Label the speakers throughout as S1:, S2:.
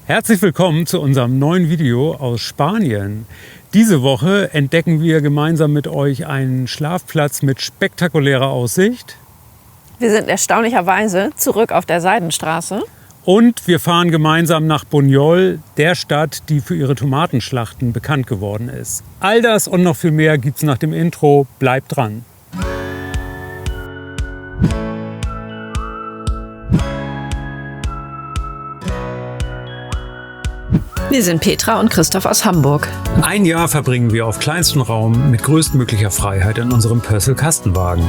S1: Herzlich willkommen zu unserem neuen Video aus Spanien. Diese Woche entdecken wir gemeinsam mit euch einen Schlafplatz mit spektakulärer Aussicht.
S2: Wir sind erstaunlicherweise zurück auf der Seidenstraße.
S1: Und wir fahren gemeinsam nach Buñol, der Stadt, die für ihre Tomatenschlachten bekannt geworden ist. All das und noch viel mehr gibt's nach dem Intro. Bleibt dran!
S2: Wir sind Petra und Christoph aus Hamburg.
S1: Ein Jahr verbringen wir auf kleinstem Raum mit größtmöglicher Freiheit in unserem Pössl-Kastenwagen.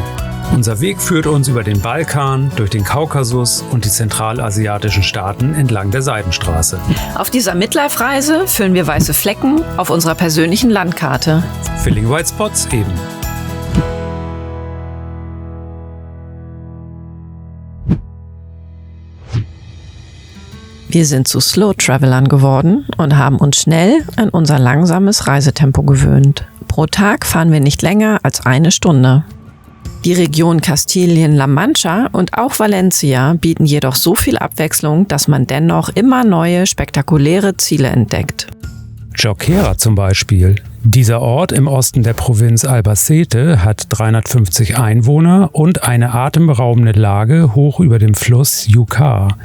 S1: Unser Weg führt uns über den Balkan, durch den Kaukasus und die zentralasiatischen Staaten entlang der Seidenstraße.
S2: Auf dieser Midlife-Reise füllen wir weiße Flecken auf unserer persönlichen Landkarte.
S1: Filling White Spots eben.
S2: Wir sind zu Slow-Travelern geworden und haben uns schnell an unser langsames Reisetempo gewöhnt. Pro Tag fahren wir nicht länger als 1 Stunde. Die Region Kastilien-La Mancha und auch Valencia bieten jedoch so viel Abwechslung, dass man dennoch immer neue, spektakuläre Ziele entdeckt.
S1: Jorquera zum Beispiel. Dieser Ort im Osten der Provinz Albacete hat 350 Einwohner und eine atemberaubende Lage hoch über dem Fluss Júcar.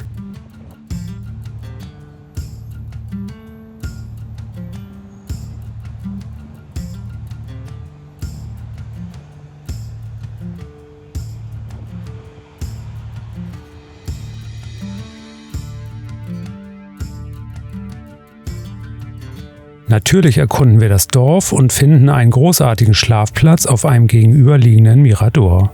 S1: Natürlich erkunden wir das Dorf und finden einen großartigen Schlafplatz auf einem gegenüberliegenden Mirador.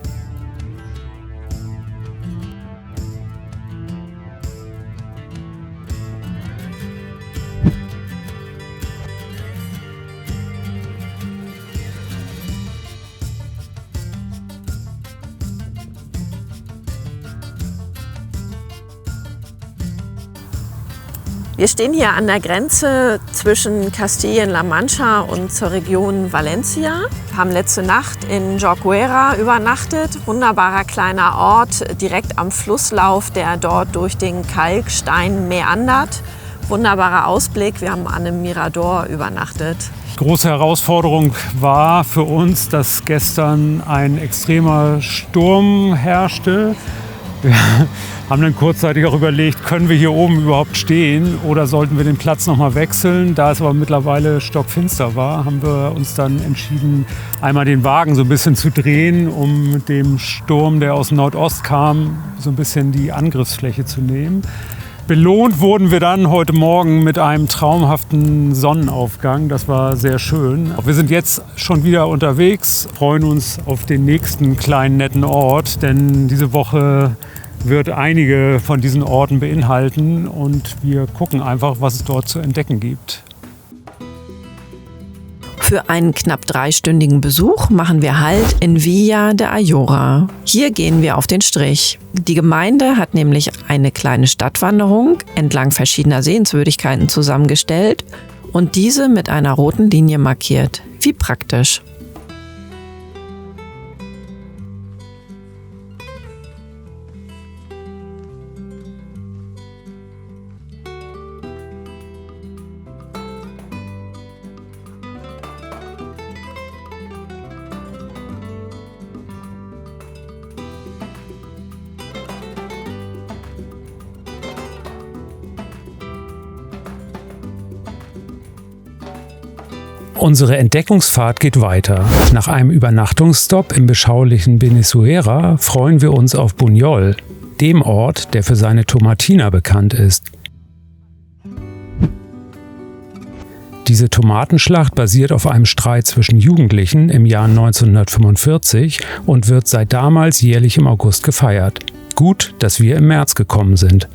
S2: Wir stehen hier an der Grenze zwischen Kastilien-La Mancha und zur Region Valencia. Wir haben letzte Nacht in Jorquera übernachtet. Wunderbarer kleiner Ort, direkt am Flusslauf, der dort durch den Kalkstein meandert. Wunderbarer Ausblick. Wir haben an einem Mirador übernachtet.
S1: Große Herausforderung war für uns, dass gestern ein extremer Sturm herrschte. Wir haben dann kurzzeitig auch überlegt, können wir hier oben überhaupt stehen oder sollten wir den Platz noch mal wechseln. Da es aber mittlerweile stockfinster war, haben wir uns dann entschieden, einmal den Wagen so ein bisschen zu drehen, um dem Sturm, der aus Nordost kam, so ein bisschen die Angriffsfläche zu nehmen. Belohnt wurden wir dann heute Morgen mit einem traumhaften Sonnenaufgang. Das war sehr schön. Wir sind jetzt schon wieder unterwegs, freuen uns auf den nächsten kleinen netten Ort, denn diese Woche wird einige von diesen Orten beinhalten und wir gucken einfach, was es dort zu entdecken gibt.
S2: Für einen knapp 3-stündigen Besuch machen wir Halt in Villa de Ayora. Hier gehen wir auf den Strich. Die Gemeinde hat nämlich eine kleine Stadtwanderung entlang verschiedener Sehenswürdigkeiten zusammengestellt und diese mit einer roten Linie markiert. Wie praktisch.
S1: Unsere Entdeckungsfahrt geht weiter. Nach einem Übernachtungsstopp im beschaulichen Benissuera freuen wir uns auf Buñol, dem Ort, der für seine Tomatina bekannt ist. Diese Tomatenschlacht basiert auf einem Streit zwischen Jugendlichen im Jahr 1945 und wird seit damals jährlich im August gefeiert. Gut, dass wir im März gekommen sind.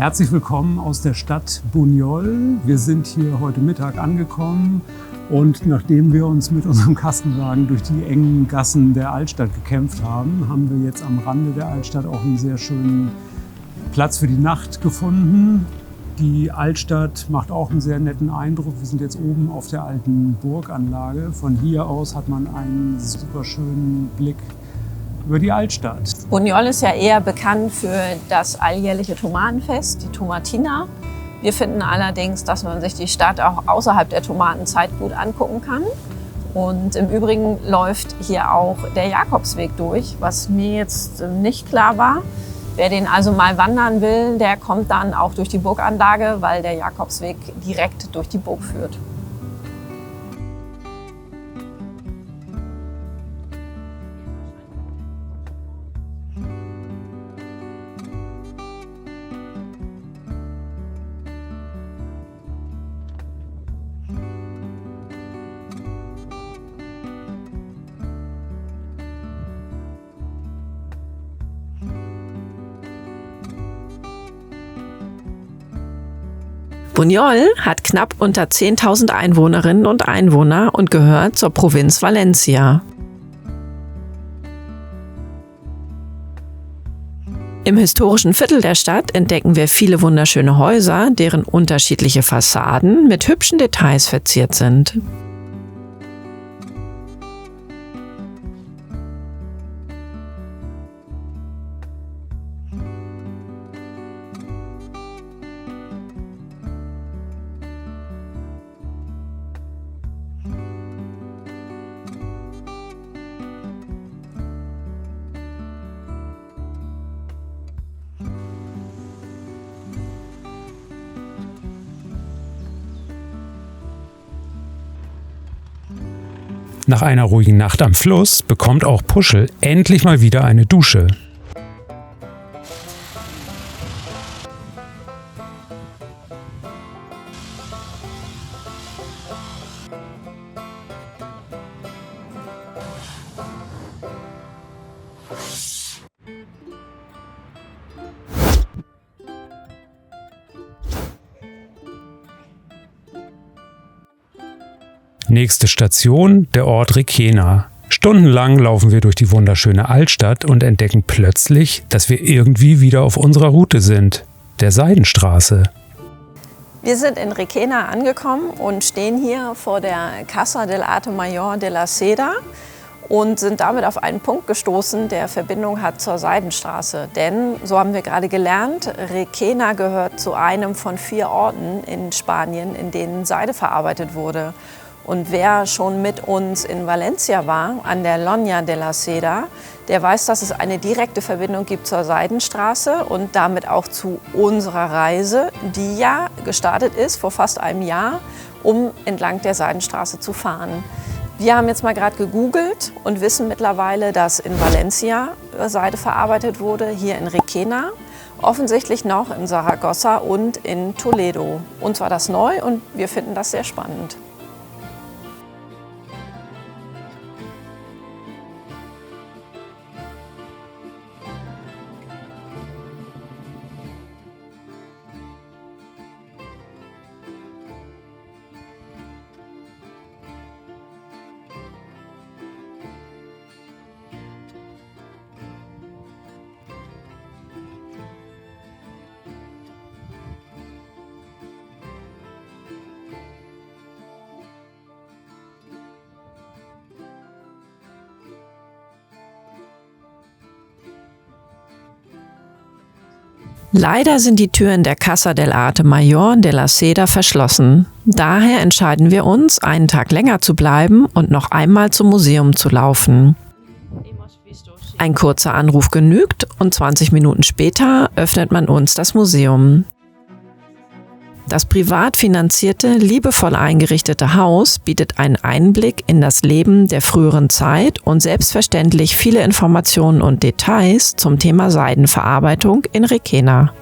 S1: Herzlich willkommen aus der Stadt Buñol. Wir sind hier heute Mittag angekommen und nachdem wir uns mit unserem Kastenwagen durch die engen Gassen der Altstadt gekämpft haben, haben wir jetzt am Rande der Altstadt auch einen sehr schönen Platz für die Nacht gefunden. Die Altstadt macht auch einen sehr netten Eindruck. Wir sind jetzt oben auf der alten Burganlage. Von hier aus hat man einen super schönen Blick über die Altstadt.
S2: Buñol ist ja eher bekannt für das alljährliche Tomatenfest, die Tomatina. Wir finden allerdings, dass man sich die Stadt auch außerhalb der Tomatenzeit gut angucken kann. Und im Übrigen läuft hier auch der Jakobsweg durch, was mir jetzt nicht klar war. Wer den also mal wandern will, der kommt dann auch durch die Burganlage, weil der Jakobsweg direkt durch die Burg führt. Buñol hat knapp unter 10.000 Einwohnerinnen und Einwohner und gehört zur Provinz Valencia. Im historischen Viertel der Stadt entdecken wir viele wunderschöne Häuser, deren unterschiedliche Fassaden mit hübschen Details verziert sind.
S1: Nach einer ruhigen Nacht am Fluss bekommt auch Puschel endlich mal wieder eine Dusche. Nächste Station, der Ort Requena. Stundenlang laufen wir durch die wunderschöne Altstadt und entdecken plötzlich, dass wir irgendwie wieder auf unserer Route sind, der Seidenstraße.
S2: Wir sind in Requena angekommen und stehen hier vor der Casa del Arte Mayor de la Seda und sind damit auf einen Punkt gestoßen, der Verbindung hat zur Seidenstraße. Denn, so haben wir gerade gelernt, Requena gehört zu einem von 4 Orten in Spanien, in denen Seide verarbeitet wurde. Und wer schon mit uns in Valencia war, an der Loña de la Seda, der weiß, dass es eine direkte Verbindung gibt zur Seidenstraße und damit auch zu unserer Reise, die ja gestartet ist vor fast einem Jahr, um entlang der Seidenstraße zu fahren. Wir haben jetzt mal gerade gegoogelt und wissen mittlerweile, dass in Valencia Seide verarbeitet wurde, hier in Requena, offensichtlich noch in Saragossa und in Toledo. Uns war das neu und wir finden das sehr spannend. Leider sind die Türen der Casa del Arte Mayor de la Seda verschlossen. Daher entscheiden wir uns, einen Tag länger zu bleiben und noch einmal zum Museum zu laufen. Ein kurzer Anruf genügt und 20 Minuten später öffnet man uns das Museum. Das privat finanzierte, liebevoll eingerichtete Haus bietet einen Einblick in das Leben der früheren Zeit und selbstverständlich viele Informationen und Details zum Thema Seidenverarbeitung in Requena.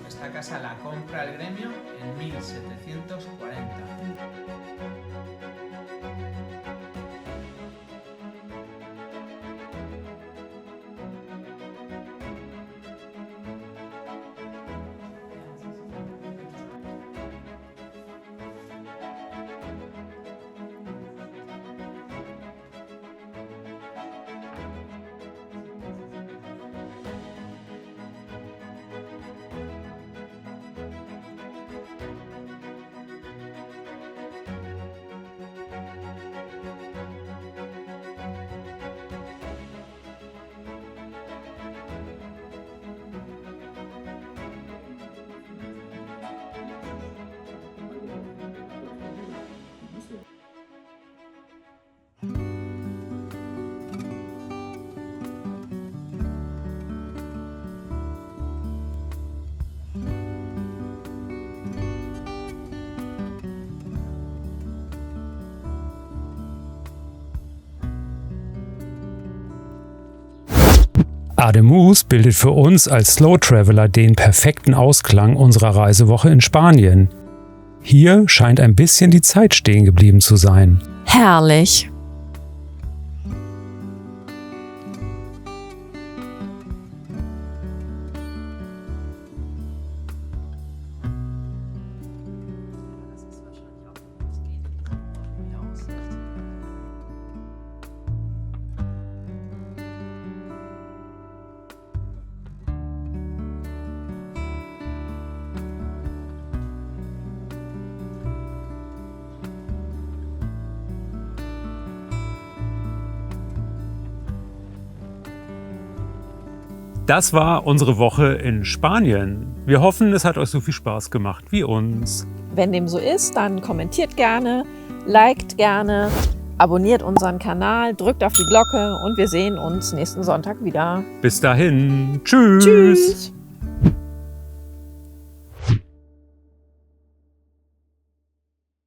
S3: Esta casa la compra el gremio en 1740.
S1: Ademuz bildet für uns als Slow Traveler den perfekten Ausklang unserer Reisewoche in Spanien. Hier scheint ein bisschen die Zeit stehen geblieben zu sein.
S2: Herrlich.
S1: Das war unsere Woche in Spanien. Wir hoffen, es hat euch so viel Spaß gemacht wie uns.
S2: Wenn dem so ist, dann kommentiert gerne, liked gerne, abonniert unseren Kanal, drückt auf die Glocke und wir sehen uns nächsten Sonntag wieder.
S1: Bis dahin. Tschüss.
S2: Tschüss!